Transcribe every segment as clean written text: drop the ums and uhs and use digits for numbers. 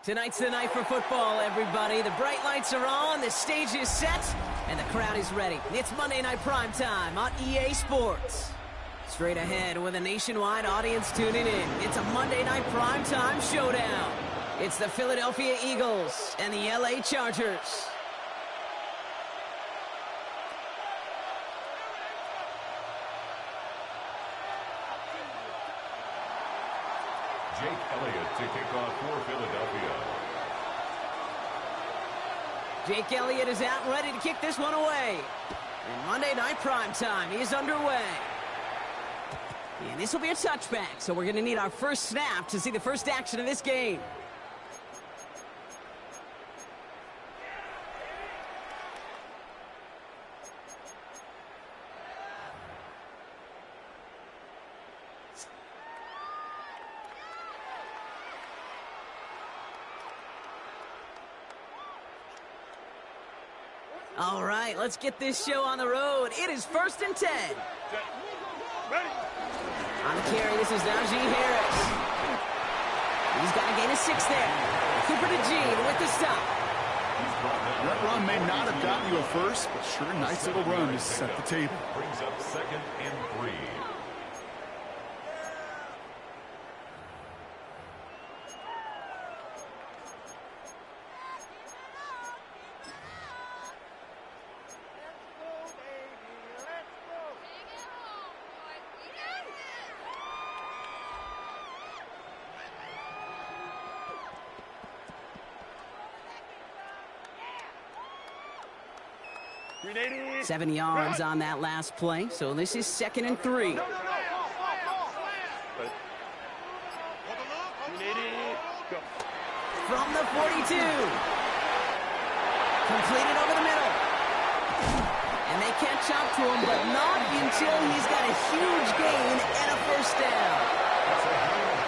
Tonight's the night for football, everybody. The bright lights are on, the stage is set, and the crowd is ready. It's Monday Night Primetime on EA Sports. Straight ahead with a nationwide audience tuning in. It's a Monday Night Primetime showdown. It's the Philadelphia Eagles and the LA Chargers. Jake Elliott to kick off for Philadelphia. Jake Elliott is out and ready to kick this one away. And Monday Night Primetime is underway. And this will be a touchback, so we're going to need our first snap to see the first action of this game. All right, let's get this show on the road. It is 1st and 10. On the carry, this is Najee Harris. He's got to gain a 6 there. Cooper to Gene with the stop. That run may not have gotten you a first, but sure, nice little run to set the table. Brings up 2nd and 3. Green 7 yards on that last play, so this is 2nd and 3. From the 42. Completed over the middle. And they catch up to him, but not until he's got a huge gain and a first down.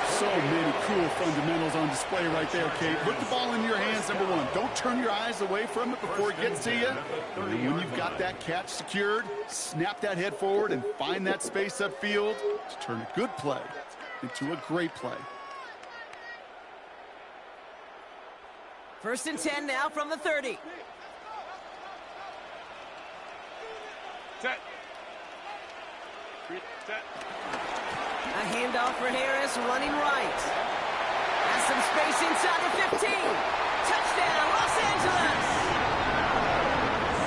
So many cool fundamentals on display right there, Kate. Put the ball in your hands, number one. Don't turn your eyes away from it before it gets to you. And then when you've got that catch secured, snap that head forward and find that space upfield to turn a good play into a great play. 1st and 10 now from the 30. Set. Set. A handoff for Harris, running right. Has some space inside the 15. Touchdown, Los Angeles!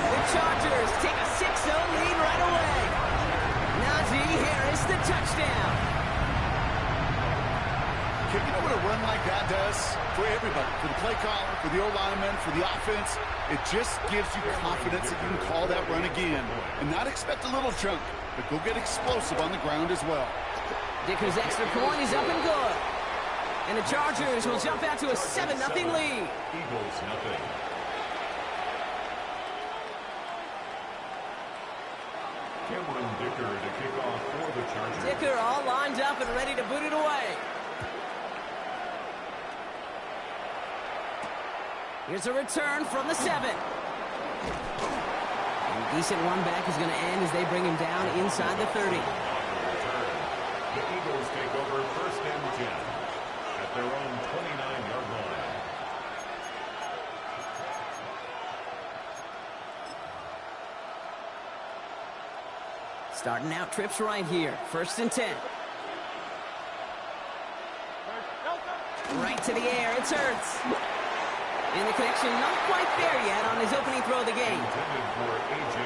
The Chargers take a 6-0 lead right away. Najee Harris, the touchdown. Okay, you know what a run like that does for everybody? For the play caller, for the O-lineman, for the offense. It just gives you confidence that you can call that run again and not expect a little chunk, but go get explosive on the ground as well. Dicker's extra point is up and good. And the Chargers will jump out to a 7-0 lead. Eagles nothing. Cameron Dicker to kick off for the Chargers. Dicker all lined up and ready to boot it away. Here's a return from the 7. And decent run back is going to end as they bring him down inside the 30. The Eagles take over 1st and 10 at their own 29-yard line. Starting out trips right here. 1st and 10. Right to the air. It's Hurts. And the connection not quite there yet on his opening throw of the game.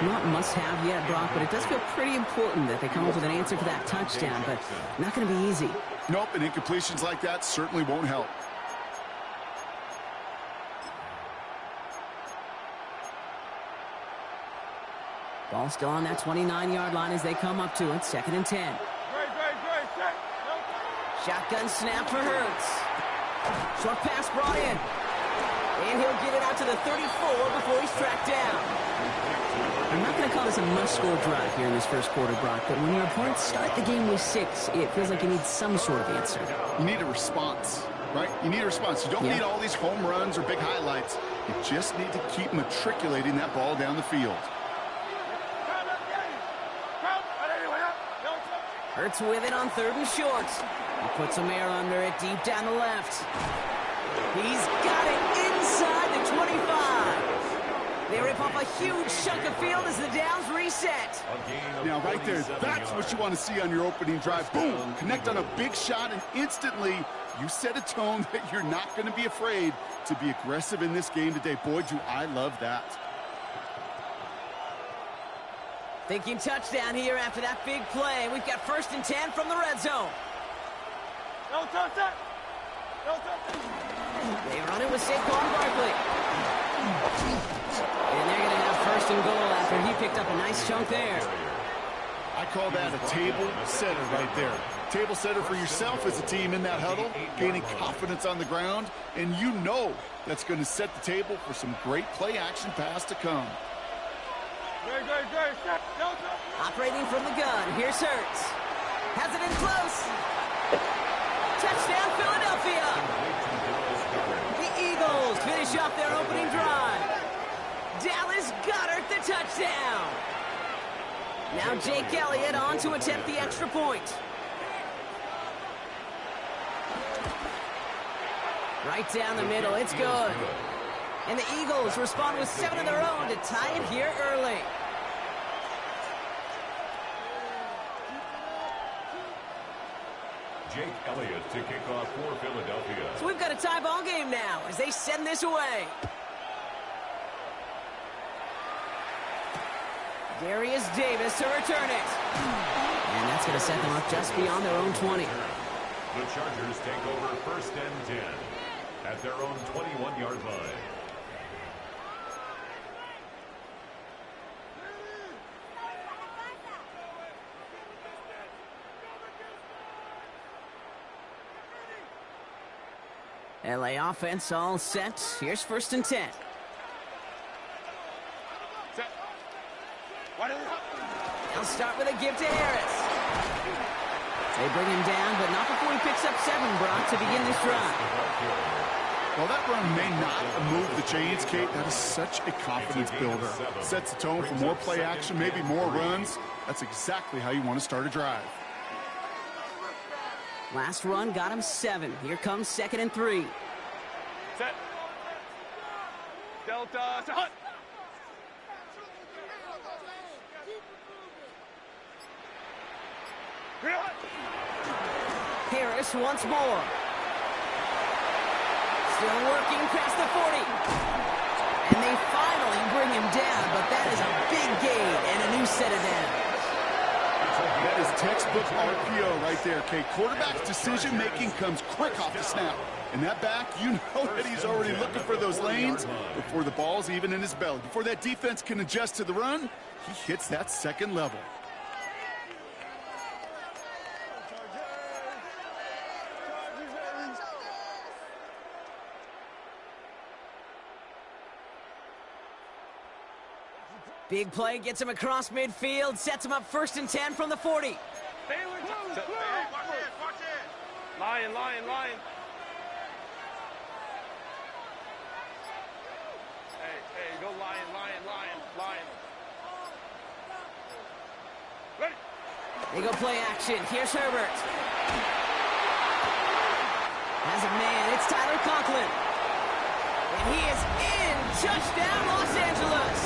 Not must-have yet, Brock, but it does feel pretty important that they come up with an answer for that touchdown, but not going to be easy. Nope, and incompletions like that certainly won't help. Ball still on that 29-yard line as they come up to it. 2nd and 10. Shotgun snap for Hurts. Short pass brought in. And he'll get it out to the 34 before he's tracked down. I'm not going to call this a must-score drive here in this first quarter, Brock, but when your opponents start the game with 6, it feels like you need some sort of answer. You need a response, right? You need a response. You don't need all these home runs or big highlights. You just need to keep matriculating that ball down the field. Hurts with it on 3rd and short. He puts some air under it deep down the left. He's got it inside the 25. They rip off a huge chunk of field as the downs reset. Now, right there, that's what you want to see on your opening drive. Boom! Connect on a big shot, and instantly you set a tone that you're not going to be afraid to be aggressive in this game today. Boy, do I love that. Thinking touchdown here after that big play. We've got 1st and 10 from the red zone. They run it with Saquon Barkley. And they're going to have 1st and goal after he picked up a nice chunk there. I call that a table setter right there. Table setter for yourself as a team in that huddle, gaining confidence on the ground, and you know that's going to set the table for some great play action pass to come. Operating from the gun, here's Hurts. Has it in close. Touchdown, Philadelphia. The Eagles finish off their opening drive. Dallas Goedert the touchdown. Now Jake Elliott on to attempt the extra point. Right down the middle, it's good. And the Eagles respond with 7 of their own to tie it here early. Jake Elliott to kick off for Philadelphia. So we've got a tie ball game now as they send this away. Darius Davis to return it. And that's going to set them up just beyond their own 20. The Chargers take over 1st and 10 at their own 21-yard line. LA offense all set. Here's 1st and 10. They'll start with a give to Harris. They bring him down, but not before he picks up 7, Brock, to begin this drive. Well, that run may not move the chains, Kate. That is such a confidence builder. Sets the tone for more play action, maybe more runs. That's exactly how you want to start a drive. Last run got him 7. Here comes 2nd and 3. Set. Delta. Hut. Harris once more. Still working past the 40. And they finally bring him down, but that is a big gain and a new set of downs. That is textbook RPO right there, Kate. Quarterback's decision-making comes quick off the snap. And that back, you know that he's already looking for those lanes before the ball's even in his belly. Before that defense can adjust to the run, he hits that second level. Big play gets him across midfield, sets him up 1st and 10 from the 40. Watch it. Lion. Hey, go lion. Ready. They go play action. Here's Herbert. Has a man. It's Tyler Conklin. And he is in. Touchdown, Los Angeles.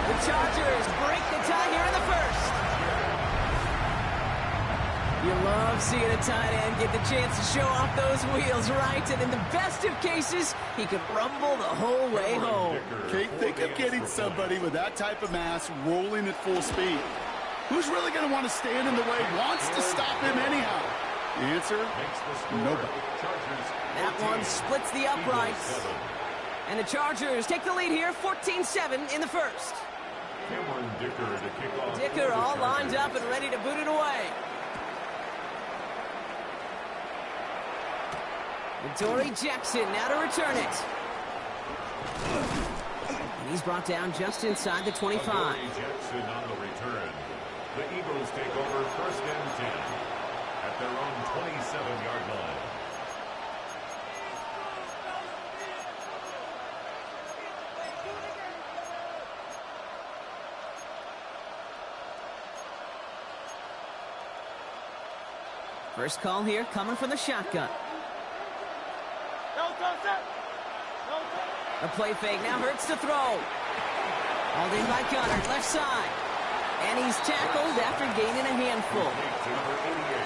The Chargers break the tie here in the 1st. You love seeing a tight end get the chance to show off those wheels, right? And in the best of cases, he could rumble the whole way home. Kate, think of getting somebody with that type of mass rolling at full speed. Who's really going to want to stand in the way, wants to stop him anyhow? The answer, nobody. That one splits the uprights. And the Chargers take the lead here, 14-7 in the 1st. Dicker all lined up and ready to boot it away. And Dory Jackson now to return it. And he's brought down just inside the 25. Jackson on the return. The Eagles take over 1st and 10 at their own 27-yard line. First call here coming from the shotgun. A play fake now hurts to throw. Hauled in by Gunner, left side. And he's tackled after gaining a handful.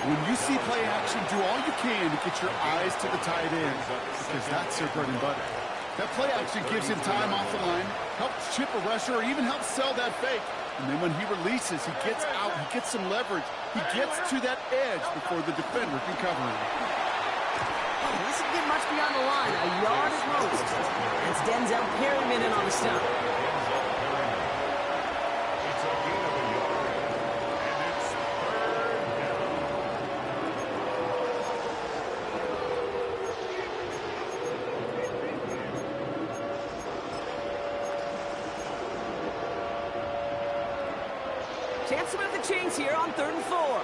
When you see play action, do all you can to get your eyes to the tight end, because that's their bread and butter. That play action gives him time off the line, helps chip a rusher, or even helps sell that fake. And then when he releases, he gets out, he gets some leverage. He gets to that edge before the defender can cover him. He doesn't get much beyond the line, a yard at most. That's Denzel Perryman in on the stop. It's a gain of a yard, and it's 3rd down. Chance to move the chains here on 3rd and 4.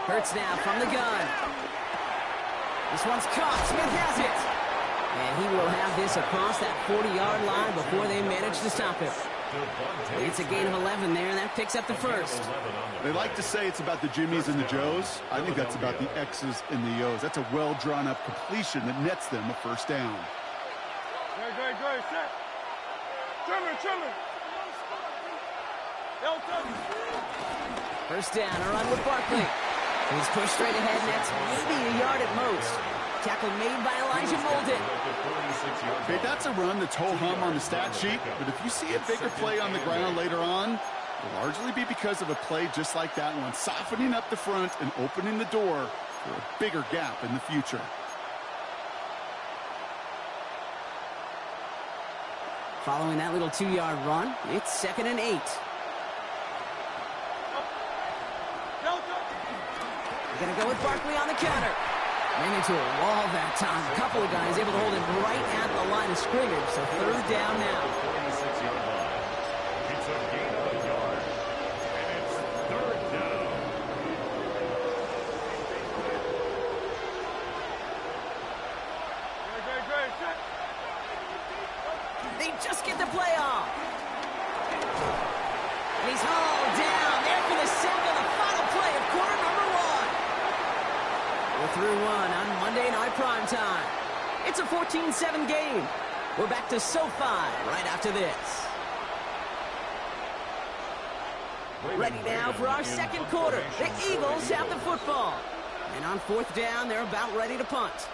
Hurts now from the gun. This one's caught. Smith has it. And he will have this across that 40-yard line before they manage to stop him. It's a gain of 11 there, and that picks up the 1st. They like to say it's about the Jimmies and the Joes. I think that's about the X's and the O's. That's a well-drawn-up completion that nets them a 1st down. Great. Set. Trimmer. 1st down, a run with Barkley. He's pushed straight ahead, and that's maybe a yard at most. Tackle made by Elijah Molden. Okay, that's a run that's ho-hum on the stat sheet, but if you see a bigger play on the ground later on, it'll largely be because of a play just like that one, softening up the front and opening the door for a bigger gap in the future. Following that little 2-yard run, it's 2nd and 8. They're going to go with Barkley on the counter. Ran into a wall that time. A couple of guys able to hold him right at the line of scrimmage. So 3rd down now. It's a gain of We're through one on Monday Night Primetime. It's a 14-7 game. We're back to SoFi right after this. Ready now for our second quarter. The Eagles have the football. And on fourth down, they're about ready to punt.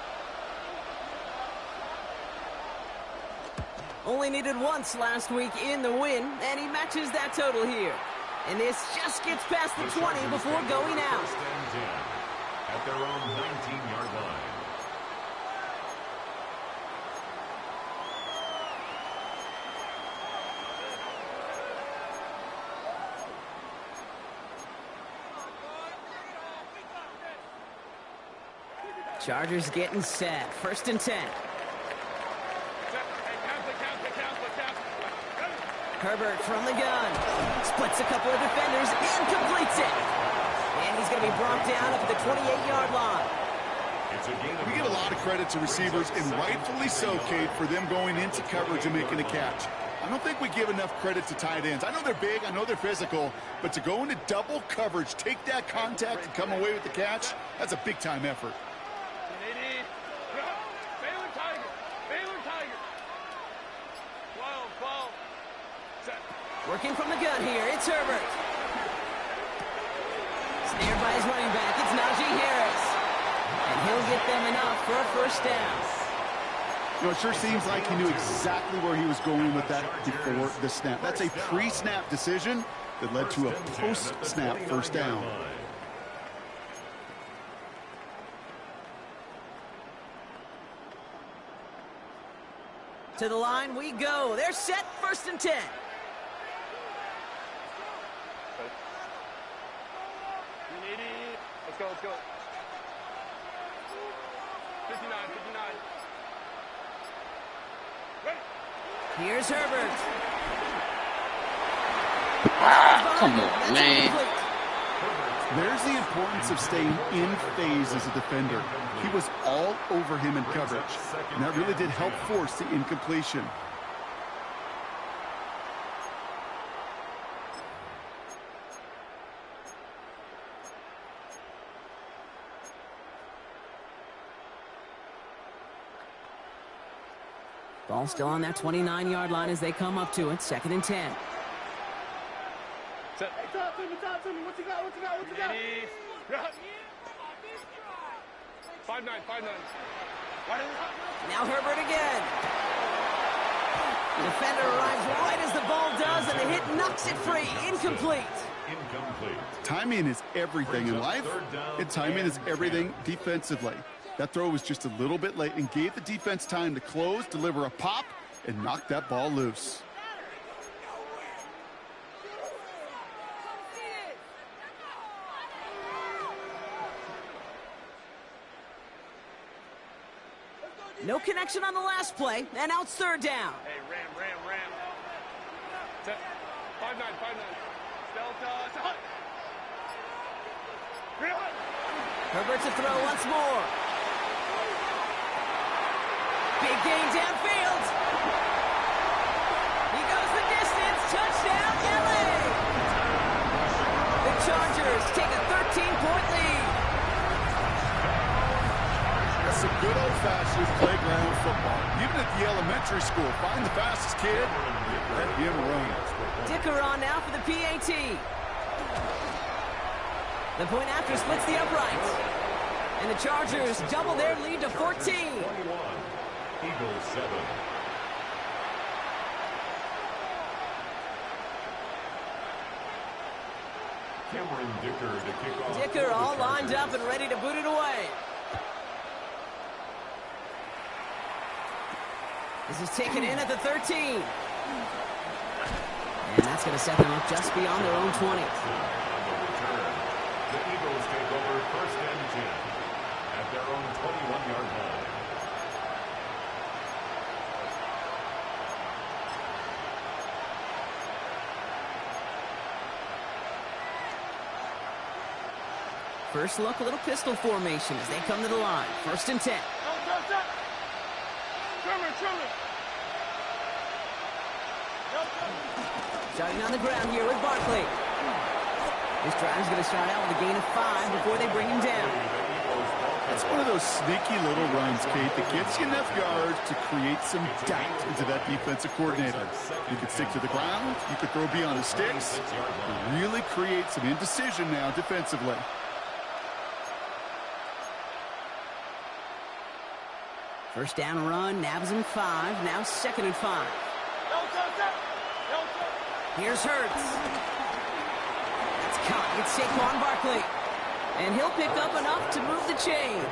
Only needed once last week in the win, and he matches that total here. And this just gets past the 20 before going out. First and 10 at their own 19-yard line. Chargers getting set. First and 10. Herbert from the gun. Splits a couple of defenders and completes it. And he's going to be brought down up at the 28-yard line. We give a lot of credit to receivers, and rightfully so, Kate, for them going into coverage and making a catch. I don't think we give enough credit to tight ends. I know they're big, I know they're physical, but to go into double coverage, take that contact, and come away with the catch, that's a big-time effort. Working from the gun here, it's Herbert. Snared by his running back, it's Najee Harris. And he'll get them enough for a first down. You know, it sure seems like he knew exactly where he was going with that before the snap. That's a pre-snap decision that led to a post-snap first down. To the line we go. They're set, first and 10. Let's go, let's go. 59, 59. Ready. Here's Herbert. Come on, man. There's the importance of staying in phase as a defender. He was all over him in coverage, and that really did help force the incompletion. Ball still on that 29-yard line as they come up to it. Second and 10. Set. Hey, talk to me. What you got? 5-9. Now Herbert again. The defender arrives right as the ball does, and the hit knocks it free. Incomplete. Timing is everything in life, and timing is everything defensively. That throw was just a little bit late and gave the defense time to close, deliver a pop, and knock that ball loose. No connection on the last play, and out third down. Hey, ram. Set. 5-9. Delta. Herbert to throw once more. Big gain downfield. He goes the distance. Touchdown, LA. The Chargers take a 13-point lead. That's some good old-fashioned playground football. Even at the elementary school, find the fastest kid, let him run. Dicker on now for the PAT. The point after splits the uprights. And the Chargers double their lead to 14. Eagles 7. Cameron Dicker to kick off. Dicker all lined up and ready to boot it away. This is taken in at the 13. And that's going to set them up just beyond their own 20. On the return, the Eagles take over first and 10 at their own 21-yard line. First look, a little pistol formation as they come to the line. First and 10. Trimmer. Starting on the ground here with Barkley. This drive is going to start out with a gain of 5 before they bring him down. That's One of those sneaky little runs, Kate, that gets you enough yards to create some doubt into that defensive coordinator. You could stick to the ground, you could throw beyond the sticks, and really create some indecision now defensively. First down run, nabs him 5, now 2nd and 5. Here's Hurts. That's caught. It's Saquon Barkley. And he'll pick up enough to move the chains.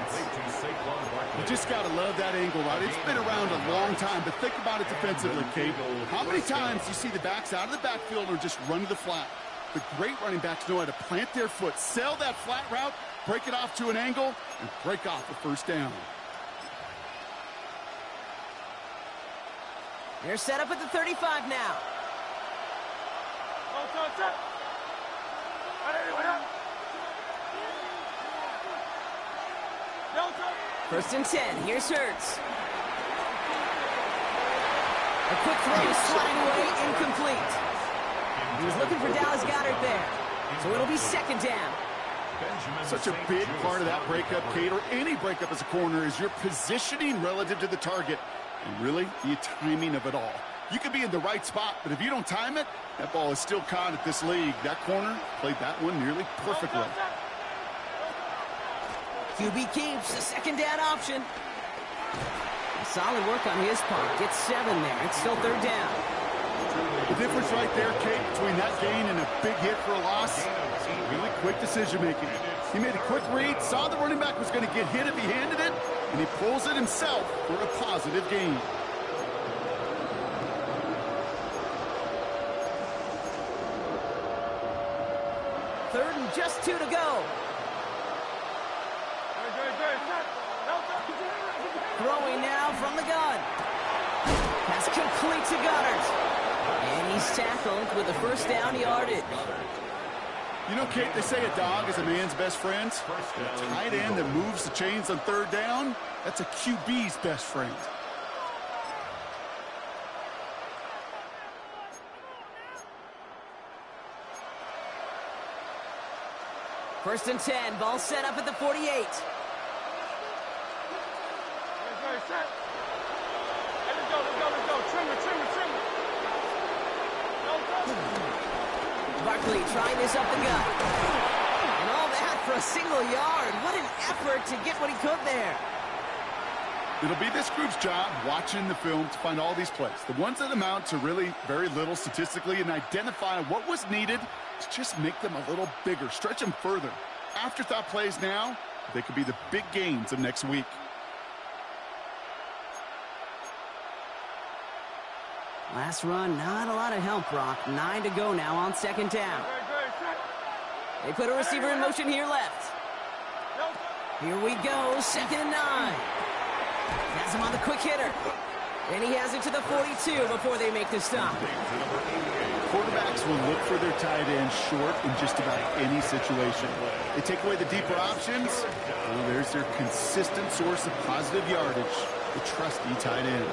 You just got to love that angle, right? It's been around a long time, but think about it defensively, Kate. How many times do you see the backs out of the backfield or just run to the flat? The great running backs know how to plant their foot, sell that flat route, break it off to an angle, and break off a first down. They're set up at the 35 now. First and 10. Here's Hurts. A quick throw sliding away, incomplete. He was looking for Dallas Goedert there. So it'll be 2nd down. Such a big part of that breakup, Kate, or any breakup as a corner, is your positioning relative to the target. And really, the timing of it all. You could be in the right spot, but if you don't time it, that ball is still caught at this league. That corner played that one nearly perfectly. QB keeps the 2nd down option. Solid work on his part. Gets 7 there. It's still 3rd down. The difference right there, Kate, between that gain and a big hit for a loss, really quick decision-making. He made a quick read, saw the running back was going to get hit if he handed it, and he pulls it himself for a positive gain. Third and just 2 to go. Throwing now from the gun. Pass complete to Goddard. And he's tackled with a first down yardage. You know, Kate, they say a dog is a man's best friend. A tight end that moves the chains on 3rd down, that's a QB's best friend. First and 10. Ball set up at the 48. Barkley trying this up the gut. And all that for a single yard. What an effort to get what he could there. It'll be this group's job watching the film to find all these plays. The ones that amount to really very little statistically, and identify what was needed to just make them a little bigger, stretch them further. Afterthought plays now, they could be the big gains of next week. Last run, not a lot of help, Brock. 9 to go now on 2nd down. They put a receiver in motion here left. Here we go, 2nd and 9. Has him on the quick hitter. And he has it to the 42 before they make the stop. Quarterbacks will look for their tight end short in just about any situation. They take away the deeper options. Well, there's their consistent source of positive yardage, the trusty tight end.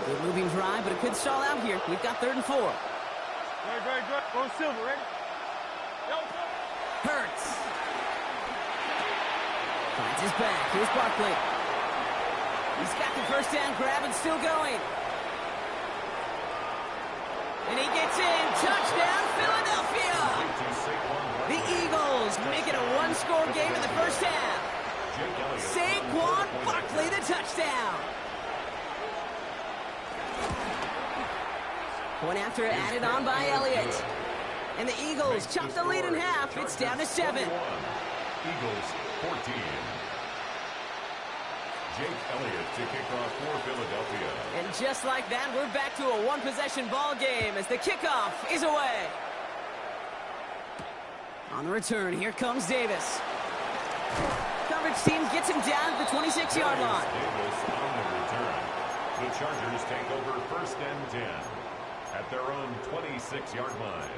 Good moving drive, but it could stall out here. We've got 3rd and 4. Great. Go Silver, ready? Hurts. Finds his back. Here's Barkley. He's got the first down grab and still going. And he gets in. Touchdown, Philadelphia. The Eagles make it a 1-score game in the first half. Saquon Barkley, the touchdown. Point after added on by Elliott. And the Eagles chop the lead in half. It's down to 7. Eagles 14. Jake Elliott to kick off for Philadelphia. And just like that, we're back to a one-possession ball game as the kickoff is away. On the return, here comes Davis. Coverage team gets him down at the 26-yard line. Davis on the return. The Chargers take over 1st and 10 at their own 26-yard line.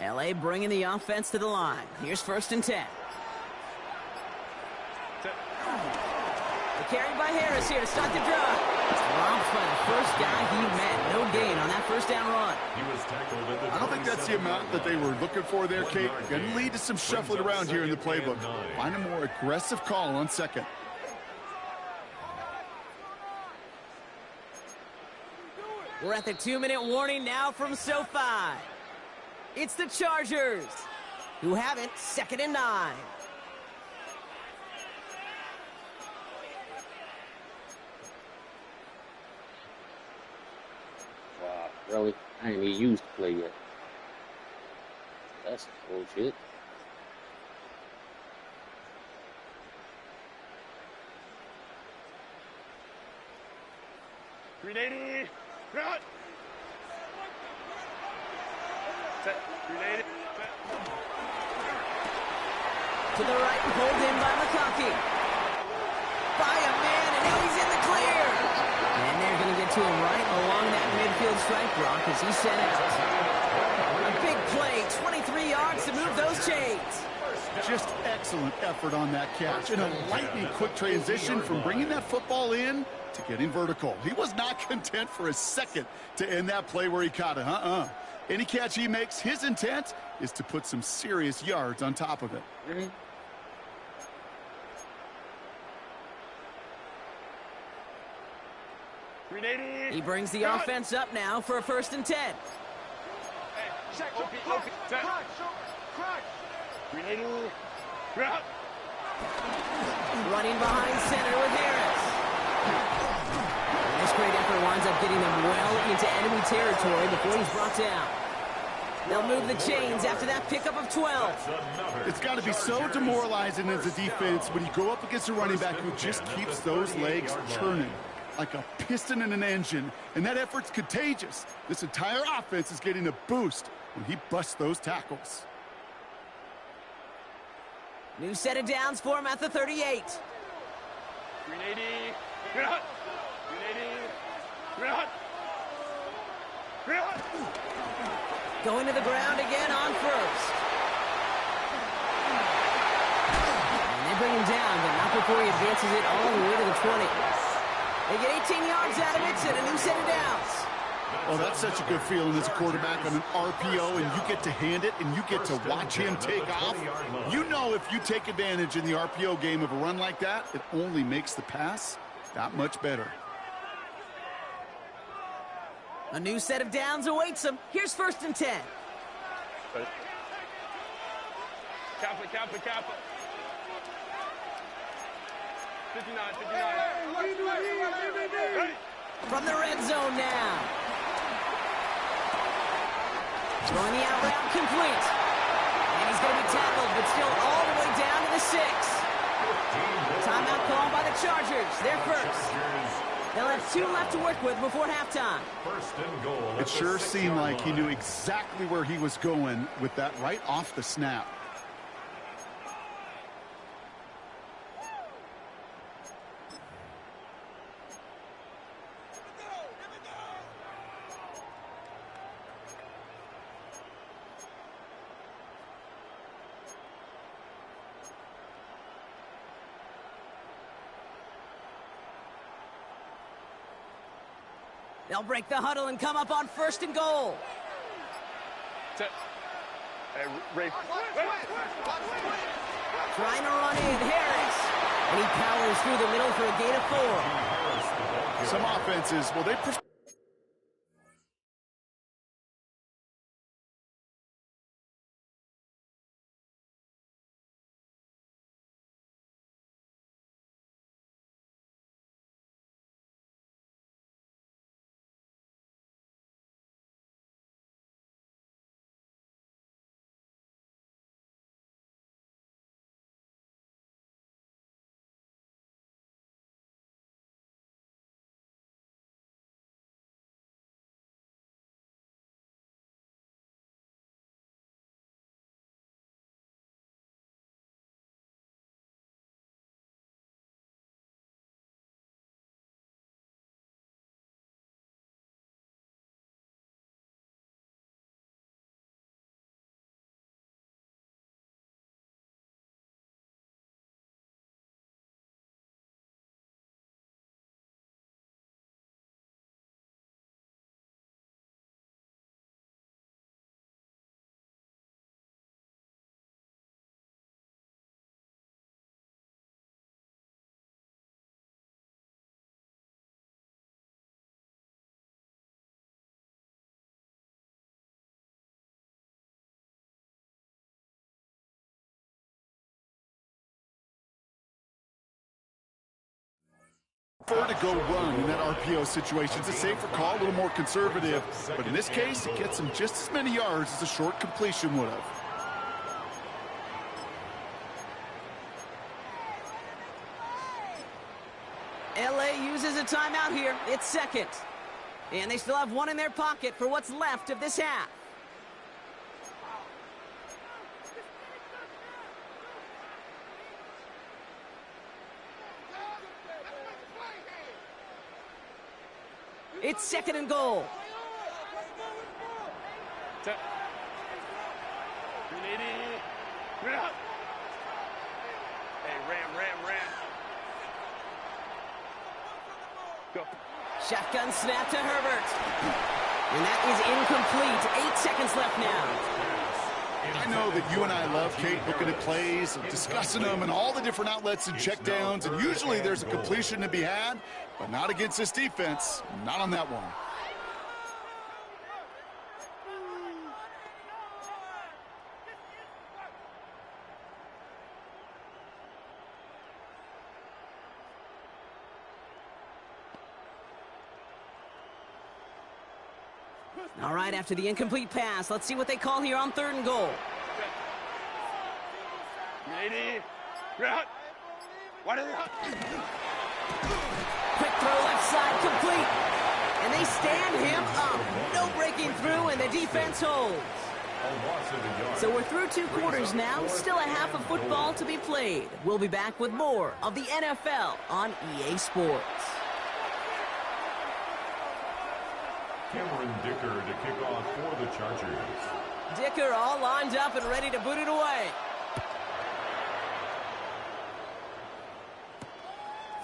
LA bringing the offense to the line. Here's 1st and 10. The carry by Harris here to start the drive. Dropped by the first guy he met. No gain on that 1st down run. He was tackled at the I don't think that's the amount that they were looking for there, Kate. Going to lead to some shuffling around here in the playbook. Find a more aggressive call on 2nd. We're at the 2-minute warning now from SoFi. It's the Chargers, who have it 2nd and 9. Wow, really? I ain't even used to play yet. That's bullshit. Grenade! Run! Set. Grenade. Set. To the right, pulled in by McConkey. By a man, and now he's in the clear. And they're going to get to him right along that midfield strike block as he's sent out. A big play, 23 yards to move those chains. Just excellent effort on that catch. And a lightning quick transition from bringing that football in to getting vertical. He was not content for a second to end that play where he caught it. Any catch he makes, his intent is to put some serious yards on top of it. Really? Grenade! He brings the offense up now for a 1st and 10. Hey, check. Open. Set. Grenade. Run! Running behind center with Harris. This great effort winds up getting them well into enemy territory before he's brought down. They'll move the chains after that pickup of 12. It's got to be so demoralizing as a defense when you go up against a running back who just keeps those legs churning like a piston in an engine, and that effort's contagious. This entire offense is getting a boost when he busts those tackles. New set of downs for him at the 38. Grenade. Run! Grenade. Run! Run! Going to the ground again on 1st. And they bring him down, but not before he advances it all the way to the 20. They get 18 yards out of it and a new set of downs. Oh, that's such a good feeling as a quarterback on an RPO, and you get to hand it, and you get to watch him take off. You know if you take advantage in the RPO game of a run like that, it only makes the pass that much better. A new set of downs awaits him. Here's 1st and 10. Kappa. 59. From the red zone now. Throwing the out route complete. And he's going to be tackled, but still all the way down to the 6. Timeout called by the Chargers. They're first. They'll have 2 left to work with before halftime. 1st and goal. It sure seemed like he knew exactly where he was going with that right off the snap. They'll break the huddle and come up on 1st and goal. Set. Hey, Ray. Trying to run in, Harris. And he powers through the middle for a gain of 4. Some offenses, well, they Prefer to go run in that RPO situation. It's a safer call, a little more conservative. But in this case, it gets him just as many yards as a short completion would have. LA uses a timeout here. It's second. And they still have one in their pocket for what's left of this half. It's second and goal. Set. 380. Hey, ram. Go. Shotgun snap to Herbert. And that is incomplete. 8 seconds left now. I know that you and I love, Kate, looking at plays, discussing them, and all the different outlets and checkdowns, and usually there's a completion to be had, but not against this defense, not on that one. All right, after the incomplete pass, let's see what they call here on third and goal. 380. What is it? Quick throw left side, complete. And they stand him up. No breaking through, and the defense holds. So we're through 2 quarters now. Still a half of football to be played. We'll be back with more of the NFL on EA Sports. Cameron Dicker to kick off for the Chargers. Dicker all lined up and ready to boot it away.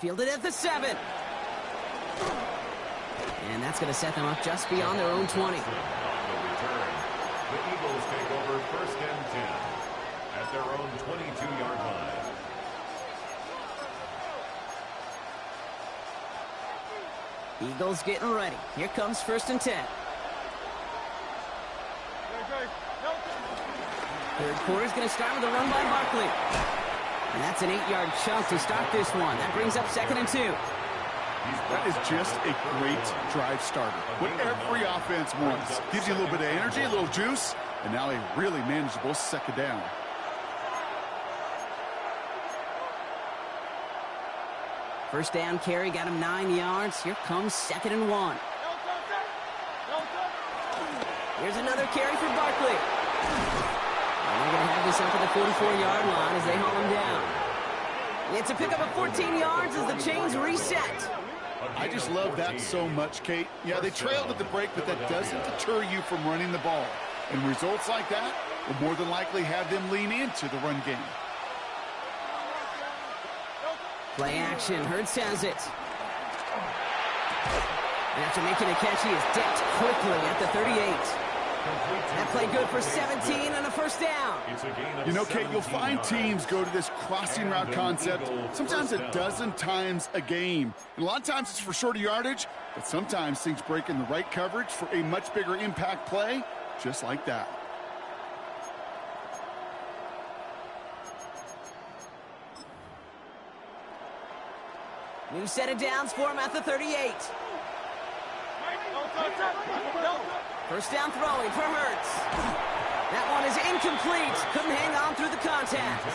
Fielded at the 7. And that's going to set them up just beyond their own 20. On the return, the Eagles take over first and 10 at their own 22-yard line. Eagles getting ready. Here comes first and 10. Third quarter's going to start with a run by Barkley. And that's an 8-yard chunk to start this one. That brings up second and 2. That is just a great drive starter. What every offense wants. Gives you a little bit of energy, a little juice, and now a really manageable second down. First down carry got him 9 yards. Here comes second and 1. Here's another carry for Barkley. And they're going to have this up at the 44-yard line as they haul him down. It's a pickup of 14 yards as the chains reset. I just love that so much, Kate. Yeah, they trailed at the break, but that doesn't deter you from running the ball. And results like that will more than likely have them lean into the run game. Play action. Hurts has it. And after making a catch, he is decked quickly at the 38. That play good for 17 and a first down. You know, Kate, you'll find teams go to this crossing route concept sometimes a dozen times a game. And a lot of times it's for shorter yardage, but sometimes things break in the right coverage for a much bigger impact play, just like that. New set of downs for him at the 38. First down throwing for Hurts. That one is incomplete. Couldn't hang on through the contact.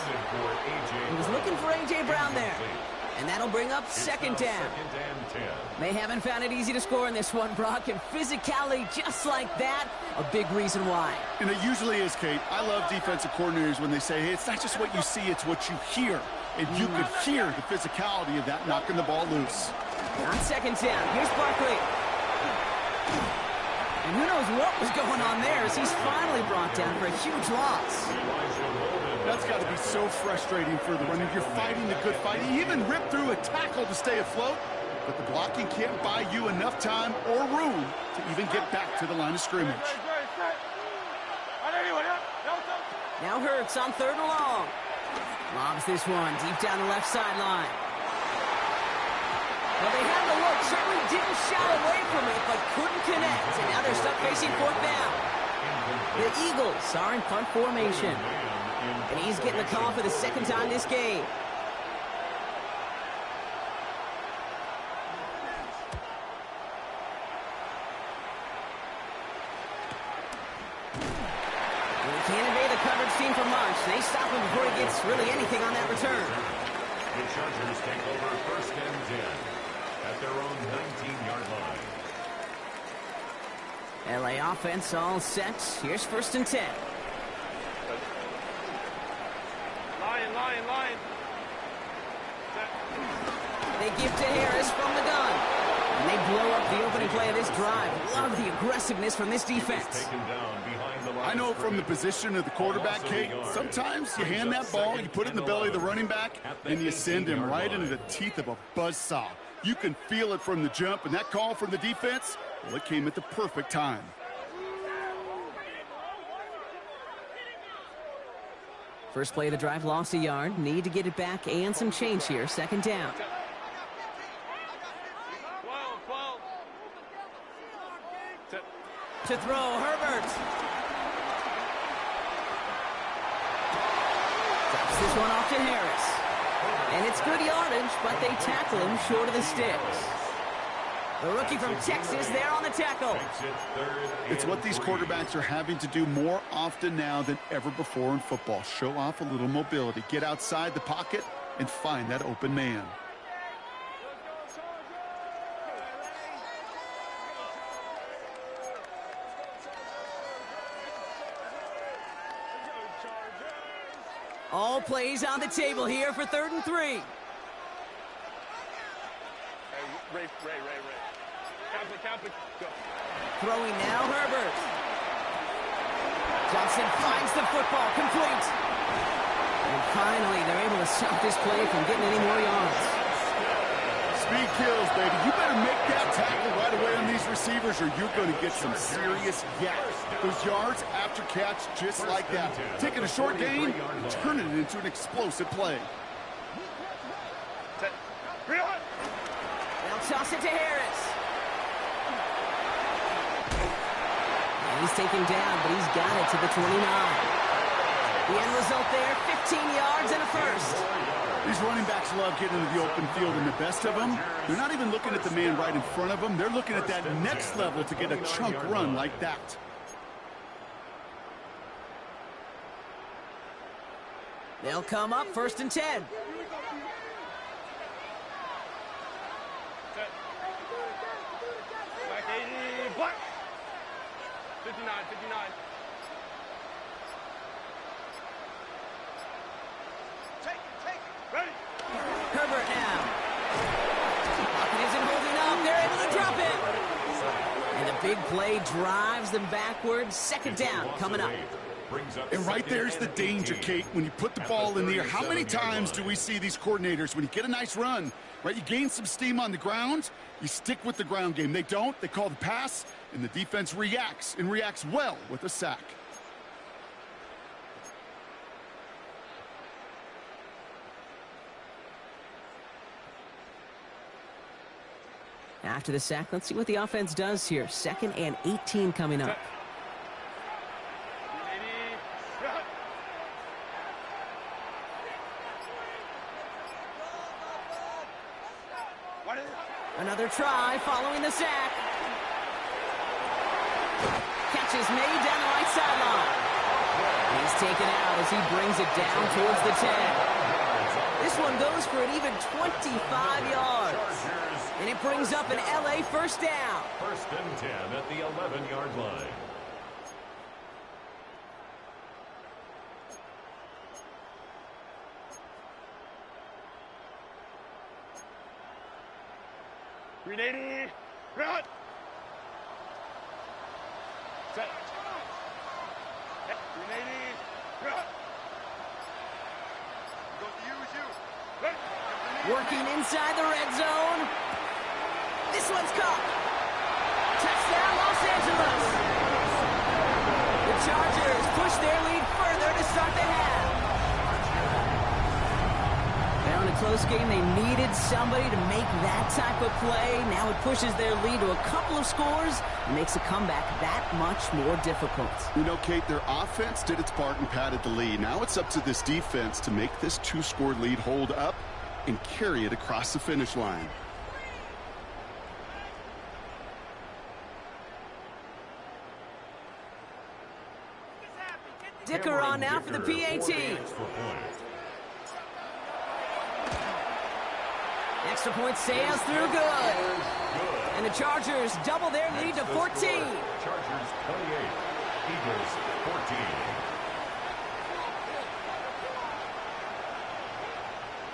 He was looking for A.J. Brown there. And that'll bring up second down. They haven't found it easy to score in this one, Brock. And physicality just like that, a big reason why. And it usually is, Kate. I love defensive coordinators when they say, hey, it's not just what you see, it's what you hear. And you could hear the physicality of that knocking the ball loose. On second down, here's Barkley. And who knows what was going on there as he's finally brought down for a huge loss. That's got to be so frustrating for the runner. You're fighting the good fight. He even ripped through a tackle to stay afloat, but the blocking can't buy you enough time or room to even get back to the line of scrimmage. Now Hurts on third and long. Lobs this one deep down the left sideline. Well, they had the look, certainly didn't shy away from it, but couldn't connect. And now they're stuck facing fourth down. The Eagles are in punt formation. And he's getting the call for the second time this game. came for lunch. They stop him before he gets really anything on that return. The Chargers take over first and 10 at their own 19-yard line. LA offense all set. Here's first and 10. Line. They give to Harris from the gun. And they blow up the opening play of this drive. Love the aggressiveness from this defense. Taken down behind the line I know from the position of the quarterback, Kate, sometimes you hand that ball, you put it in the belly of the running back, and you send him right into the teeth of a buzzsaw. You can feel it from the jump, and that call from the defense, well, it came at the perfect time. First play of the drive, lost a yard. Need to get it back and some change here. Second down. 12. To throw, Herbert. Drops this one off to Harris. And it's good yardage, but they tackle him short of the sticks. The rookie from Texas there on the tackle. It's what these quarterbacks are having to do more often now than ever before in football. Show off a little mobility. Get outside the pocket and find that open man. All plays on the table here for 3rd and 3. Hey, Ray. Count it. Go. Throwing now, Herbert. Johnson finds the football, complete. And finally, they're able to stop this play from getting any more yards. Speed kills, baby. You better make that tackle right away on these receivers or you're going to get some serious yaps. Those yards after catch just like that. Taking a short gain and turning it into an explosive play. They'll toss it to Harris. And he's taken down, but he's got it to the 29. The end result there, 15 yards and a first. These running backs love getting into the open field, and the best of them, they're not even looking at the man right in front of them. They're looking at that next level to get a chunk run like that. They'll come up 1st and 10. Back 80. Black. 59. Ready. Herbert now. Pocket isn't holding up. They're able to drop it. And a big play drives them backwards. Second down coming up. And right there's the danger, Kate. When you put the ball in the air, how many times do we see these coordinators, when you get a nice run, right, you gain some steam on the ground, you stick with the ground game. They don't. They call the pass, and the defense reacts, and reacts well with a sack. After the sack, let's see what the offense does here. 2nd and 18 coming up. Another try following the sack. Catch is made down the right sideline. He's taken out as he brings it down towards the 10. This one goes for an even 25 yards. And it brings up an LA first down. 1st and 10 at the 11-yard line. Green 80. Run. Set. Green 80. Run. Working inside the red zone. This one's caught. Touchdown, Los Angeles. The Chargers push their lead further to start the half. Now in a close game, they needed somebody to make that type of play. Now it pushes their lead to a couple of scores and makes a comeback that much more difficult. You know, Kate, their offense did its part and padded the lead. Now it's up to this defense to make this 2-score lead hold up and carry it across the finish line. Dicker on now for the PAT. Extra point sails through good. And the Chargers double their lead to 14. Chargers 28, Eagles 14.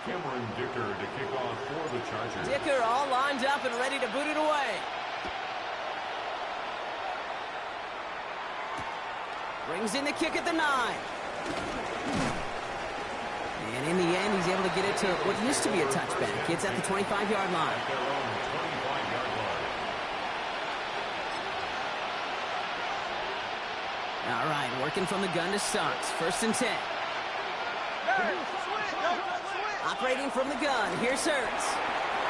Cameron Dicker to kick off for the Chargers. Dicker all lined up and ready to boot it away. Brings in the kick at the 9. And in the end, he's able to get it to what used to be a touchback. It's at the 25-yard line. At their own 25-yard line. All right, working from the gun to start. 1st and 10. Operating from the gun. Here's Hurts.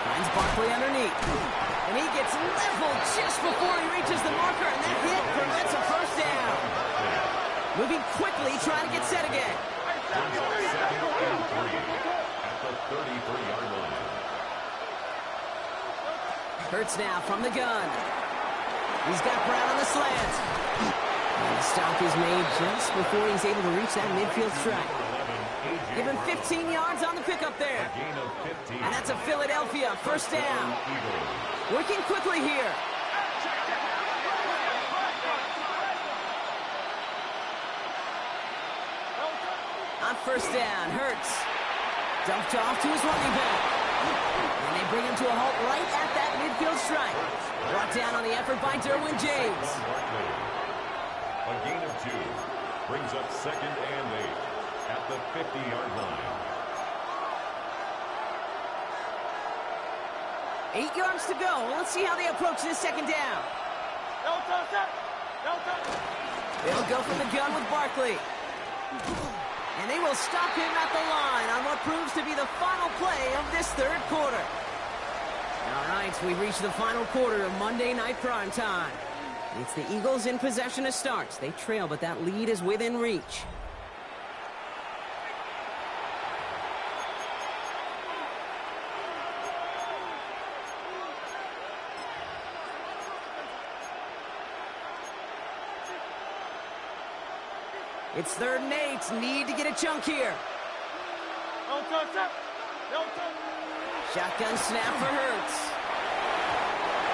Finds Barkley underneath. And he gets leveled just before he reaches the marker, and that hit prevents a first down. Moving quickly, trying to get set again. Brings up 2nd and 3 at the 33-yard line. Hurts now from the gun. He's got Brown on the slant. And the stop is made just before he's able to reach that midfield strike. Give him 15 yards on the pickup there. Gain of 15. And that's a Philadelphia 1st down. Working quickly here. On 1st down, Hurts dumped off to his running back. And they bring him to a halt right at that midfield strike. Brought down on the effort by Derwin James. A gain of 2 brings up 2nd and 8 at the 50-yard line. 8 yards to go. Let's see how they approach this 2nd down. They'll go from the gun with Barkley. And they will stop him at the line on what proves to be the final play of this 3rd quarter. All right, we reach the final quarter of Monday Night Primetime. It's the Eagles in possession to start. They trail, but that lead is within reach. It's 3rd and 8. Need to get a chunk here. Shotgun snap for Hurts.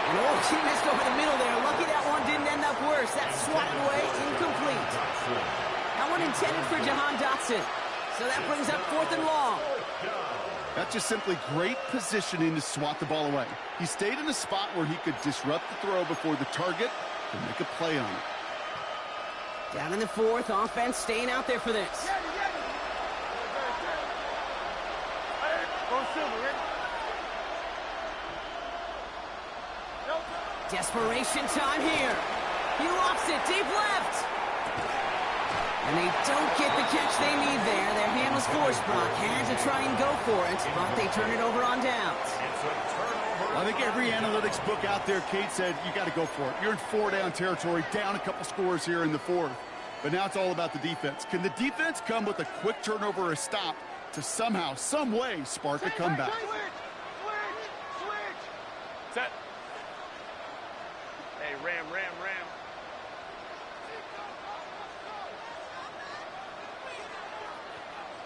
And oh, he missed over the middle there. Lucky that one didn't end up worse. That swatted away, incomplete. That one intended for Jahan Dotson. So that brings up 4th and long. That's just simply great positioning to swat the ball away. He stayed in a spot where he could disrupt the throw before the target and make a play on it. Down in the 4th, offense staying out there for this. Desperation time here. He lost it deep left. And they don't get the catch they need there. Their hand was forced, Brock. Had to try and go for it, but they turn it over on downs. I think every analytics book out there, Kate, said you got to go for it. You're in 4-down territory, down a couple scores here in the 4th. But now it's all about the defense. Can the defense come with a quick turnover or a stop to somehow, some way, spark a comeback? Switch. Set. Hey, ram.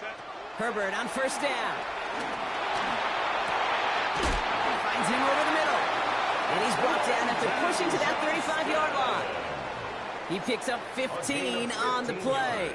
Set. Herbert on 1st down. Finds him over the middle. And he's brought down after pushing to that 35-yard line. He picks up 15 on the play.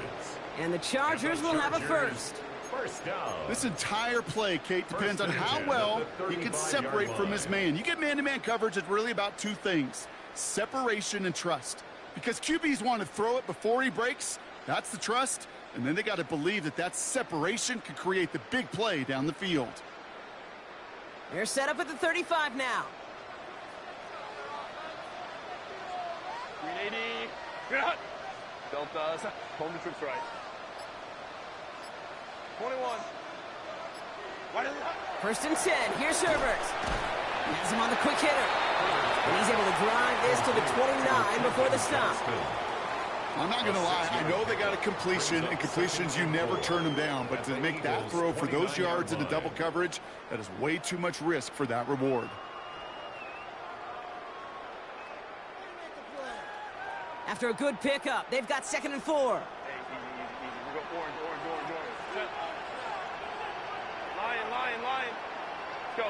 And the Chargers will have a first. First down. This entire play, Kate, depends on how well he can separate from his man. You get man-to-man coverage, it's really about 2 things: separation and trust. Because QBs want to throw it before he breaks. That's the trust. And then they got to believe that that separation could create the big play down the field. They're set up at the 35 now. 380. Delta. Home to troops right. 21. 1st and 10. Here's Herbert. Has him on the quick hitter. And he's able to drive this to the 29 before the stop. I'm not going to lie. I know they got a completion, and completions, you never turn them down. But to make that throw for those yards into double coverage, that is way too much risk for that reward. After a good pickup, they've got 2nd and 4. Orange. Set. Lion. Go.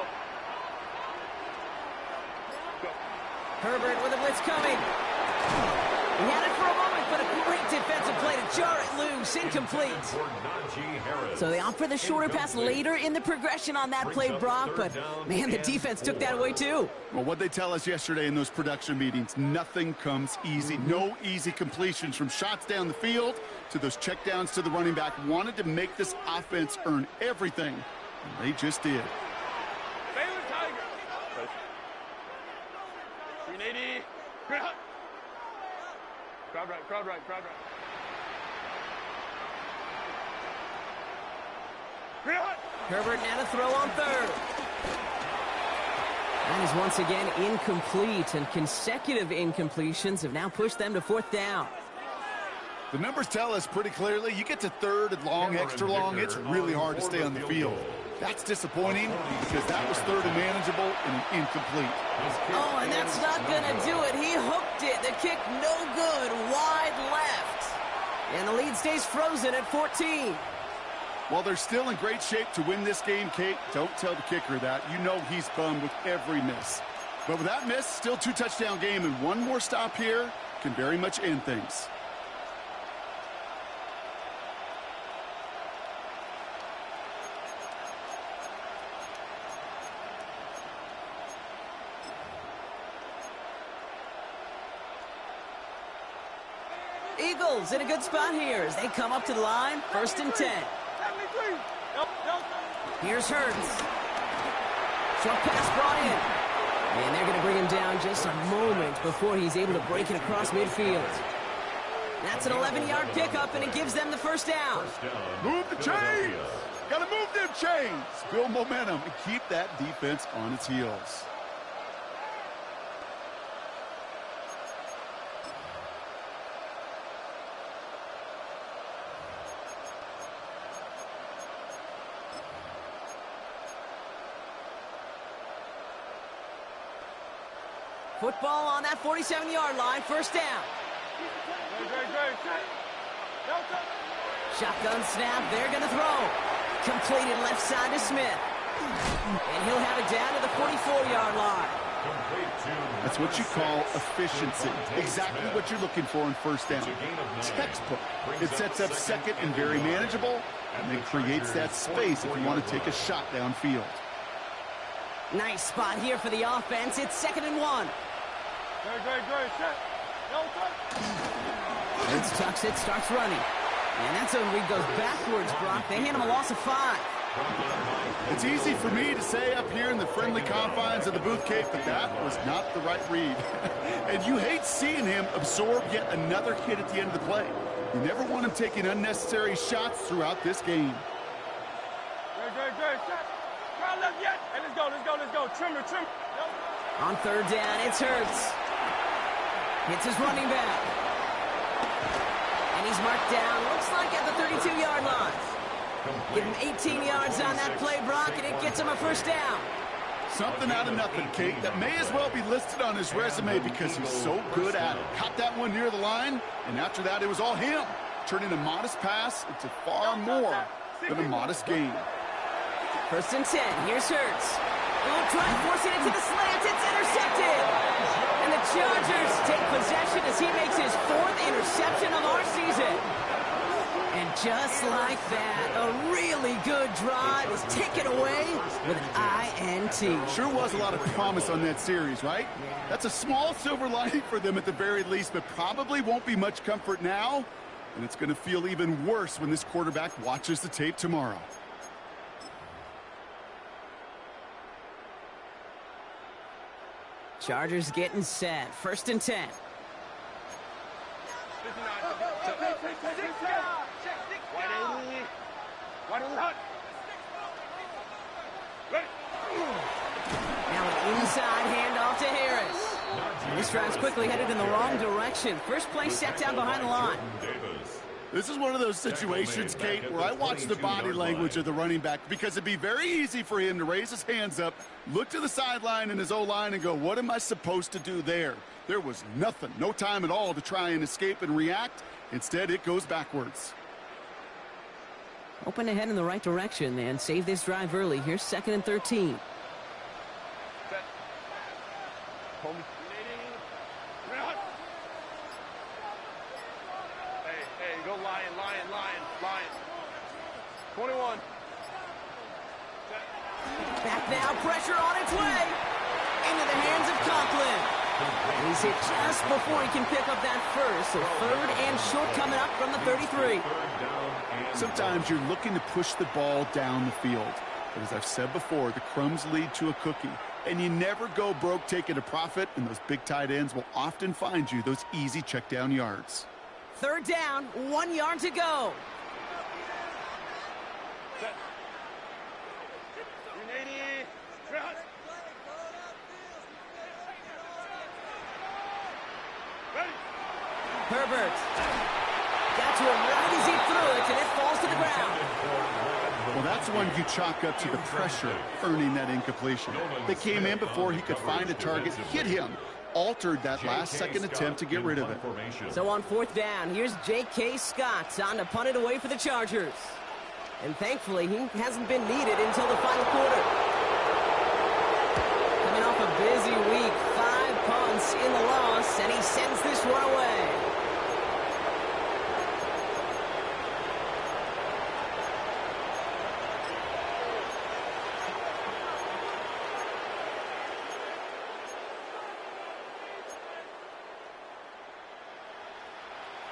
Herbert with a blitz coming. He had it for a moment, but a great defensive play to jar it loose. Incomplete. So they opt for the shorter pass later in the progression on that play, Brock, but man, the defense took that away too. Well, what they tell us yesterday in those production meetings, nothing comes easy. No easy completions, from shots down the field to those checkdowns to the running back. Wanted to make this offense earn everything, and they just did. Baylor Tiger. 380. Crowd right. Herbert now to throw on third. That is once again incomplete, and consecutive incompletions have now pushed them to fourth down. The numbers tell us pretty clearly, you get to third and long, extra long, it's really hard to stay on the field. That's disappointing because that was third and manageable and an incomplete. Oh, and that's not going to do it. He hooked it. The kick no good, wide left. And the lead stays frozen at 14. While they're still in great shape to win this game, Kate, don't tell the kicker that. You know he's bummed with every miss. But with that miss, still 2-touchdown game, and one more stop here can very much end things. Eagles in a good spot here as they come up to the line, 1st and 10. Here's Hurts. Short pass brought in. And they're going to bring him down just a moment before he's able to break it across midfield. That's an 11-yard pickup, and it gives them the first down. Move the chains! Got to move them chains! Build momentum and keep that defense on its heels. Football on that 47-yard line, 1st down. Shotgun snap, they're going to throw. Completed left side to Smith. And he'll have it down to the 44-yard line. That's what you call efficiency. Exactly what you're looking for in 1st down. Textbook. It sets up second and very manageable, and then creates that space if you want to take a shot downfield. Nice spot here for the offense. It's 2nd and 1. Hurts tucks it, starts running. And that's a read goes backwards, Brock. They hand him a loss of 5. It's easy for me to say up here in the friendly confines of the booth, Kate, but that was not the right read. And you hate seeing him absorb yet another hit at the end of the play. You never want him taking unnecessary shots throughout this game. Hey, let's go. Trim. On 3rd down, it's Hurts. Hits his running back. And he's marked down, looks like at the 32-yard line. Give him 18 yards on that play, Brock, and it gets him a 1st down. Something out of nothing, Kate, that may as well be listed on his resume because he's so good at it. Caught that one near the line, and after that, it was all him, turning a modest pass into far more than a modest gain. 1st and 10, here's Hurts. Try forcing it to the slant, it's intercepted! And the Chargers take possession as he makes his 4th interception of our season. And just like that, a really good drive is taken away with an INT. Sure was a lot of promise on that series, right? That's a small silver lining for them at the very least, but probably won't be much comfort now. And it's going to feel even worse when this quarterback watches the tape tomorrow. Chargers getting set. 1st and 10. Now an inside handoff to Harris. This drive's quickly headed in the wrong direction. First play set down behind the line. This is one of those situations, Kate, where I watch the body language of the running back because it'd be very easy for him to raise his hands up, look to the sideline in his O-line and go, what am I supposed to do there? There was nothing, no time at all to try and escape and react. Instead, it goes backwards. Hoping to head in the right direction and save this drive early. Here's 2nd and 13. Set. Homie. Hey, go lion. 21. Back now, pressure on its way. Into the hands of Conklin. He's hit just before he can pick up that first. So 3rd and short coming up from the 33. Sometimes you're looking to push the ball down the field. But as I've said before, the crumbs lead to a cookie. And you never go broke taking a profit, and those big tight ends will often find you those easy check down yards. 3rd down, 1 yard to go. Set. 380. Ready. Herbert. Got to him right as he threw it, and it falls to the ground. Well, that's one you chalk up to the pressure earning that incompletion. They came in before he could find a target, hit him, altered that last second attempt to get rid of it. So on 4th down, here's J.K. Scott on to punt it away for the Chargers. And thankfully, he hasn't been needed until the final quarter. Coming off a busy week, 5 punts in the loss, and he sends this one away.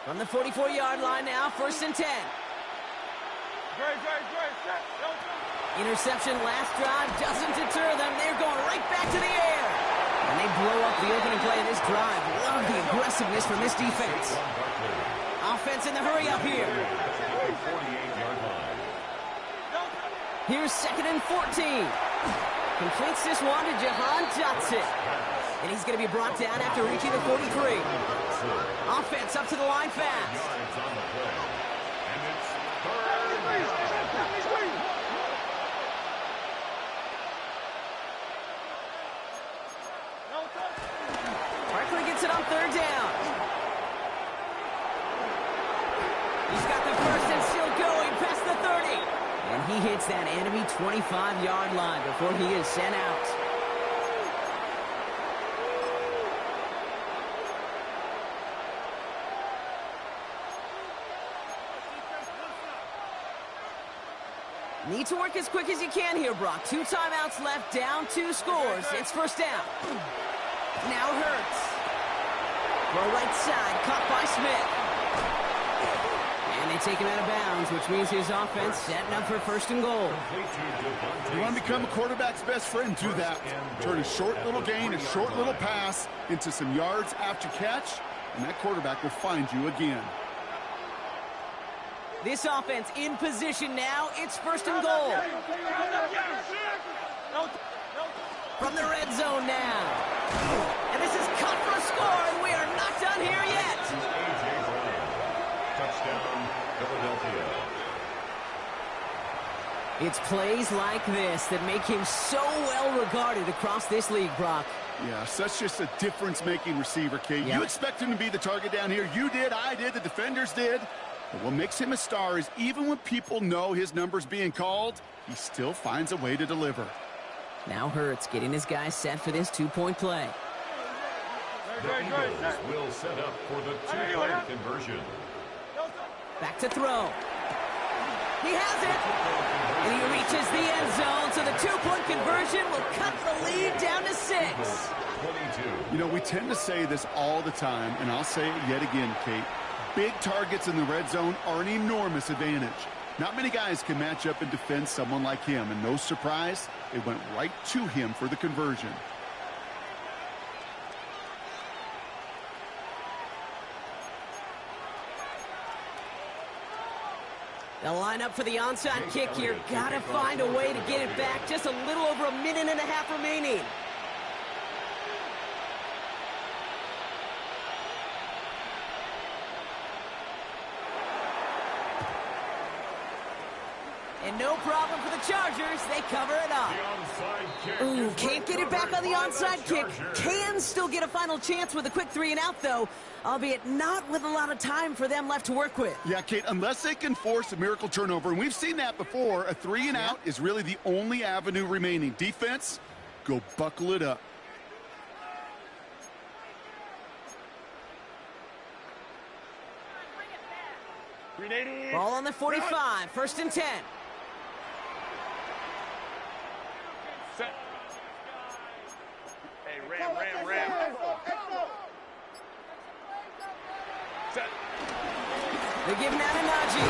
From the 44-yard line now, 1st and 10. Great. Interception last drive doesn't deter them. They're going right back to the air. And they blow up the opening play of this drive. Love the aggressiveness from this defense. Offense in the hurry up here. Here's 2nd and 14. Completes this one to Jahan Johnson. And he's going to be brought down after reaching the 43. Offense up to the line fast. Barkley gets it on 3rd down. He's got the first and still going past the 30. And he hits that enemy 25-yard line before he is sent out. Need to work as quick as you can here, Brock. 2 timeouts left, down 2 scores. It's 1st down. Now Hurts. Throw right side, caught by Smith. And they take him out of bounds, which means his offense setting up for 1st and goal. You want to become a quarterback's best friend, do that. Turn a short little gain, a short little pass into some yards after catch, and that quarterback will find you again. This offense in position now. It's 1st and goal. From the red zone now. And this is cut for a score, and we are not done here yet. Touchdown, Philadelphia. It's plays like this that make him so well regarded across this league, Brock. Yeah, such just a difference-making receiver, Kate. Yep. You expect him to be the target down here. You did, I did, the defenders did. But what makes him a star is even when people know his number's being called, he still finds a way to deliver. Now Hurts getting his guys set for this 2-point play. The Eagles will set up for the 2-point conversion. Back to throw. He has it. And he reaches the end zone, so the 2-point conversion will cut the lead down to 6. 22. You know, we tend to say this all the time, and I'll say it yet again, Kate. Big targets in the red zone are an enormous advantage. Not many guys can match up and defend someone like him, and no surprise, it went right to him for the conversion. They'll line up for the onside kick here. Gotta find a way to get it back. Just a little over a minute and a half remaining. And no problem for the Chargers. They cover it up. Ooh, can't get it back on the onside kick. Can still get a final chance with a quick 3-and-out, though, albeit not with a lot of time for them left to work with. Yeah, Kate, unless they can force a miracle turnover, and we've seen that before, a 3-and-out is really the only avenue remaining. Defense, go buckle it up. Ball on the 45, 1st and 10. Set. Hey, ram. Set. They give him Ananaji.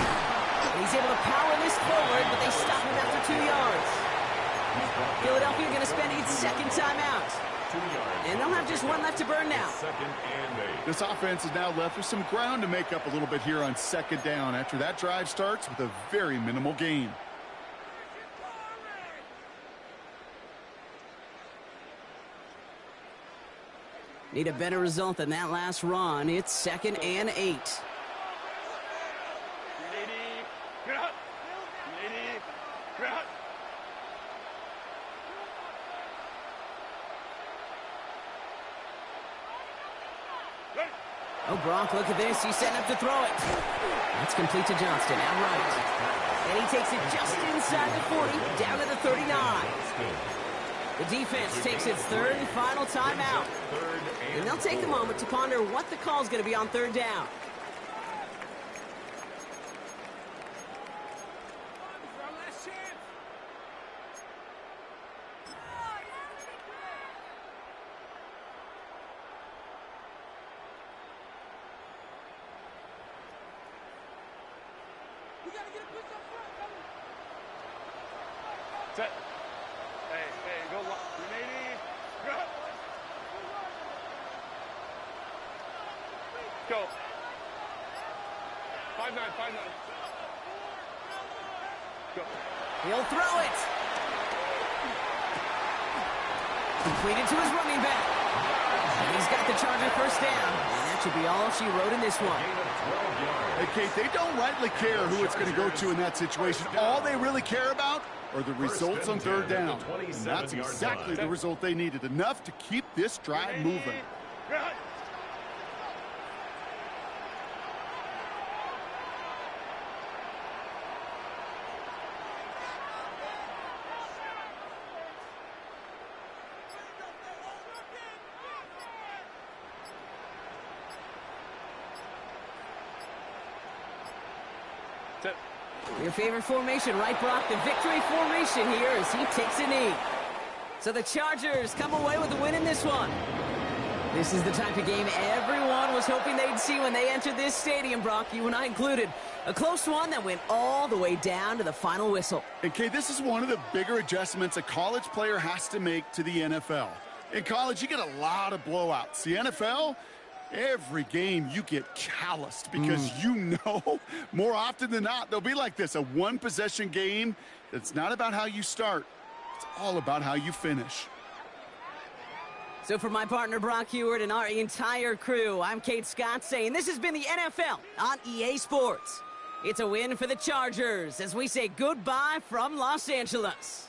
He's able to power this forward, but they stop him after 2 yards. Philadelphia going to spend its second timeout. And they'll have just one left to burn now. This offense is now left with some ground to make up a little bit here on 2nd down after that drive starts with a very minimal gain. Need a better result than that last run. It's 2nd and 8. Oh, Gronk, look at this. He's setting up to throw it. That's complete to Johnston, outright. And he takes it just inside the 40, down to the 39. The defense takes its 3rd and final timeout. And they'll take a moment to ponder what the call is going to be on 3rd down. Set. Hey, go long. Remaining. Go. 5-9. Go. He'll throw it. Completed to his running back. And he's got the Charger 1st down. And that should be all she wrote in this one. Hey, Kate, they don't rightly care who it's going to go to in that situation. All they really care about are the results on 3rd down. And that's exactly the result they needed. Enough to keep this drive moving. Your favorite formation, right, Brock? The victory formation here as he takes a knee. So the Chargers come away with the win in this one. This is the type of game everyone was hoping they'd see when they entered this stadium, Brock, you and I included. A close one that went all the way down to the final whistle. Okay, this is one of the bigger adjustments a college player has to make to the NFL. In college, you get a lot of blowouts. The NFL, every game you get calloused because you know more often than not they'll be like this, a one-possession game. It's not about how you start. It's all about how you finish. So for my partner Brock Heward and our entire crew, I'm Kate Scott saying this has been the NFL on EA Sports. It's a win for the Chargers as we say goodbye from Los Angeles.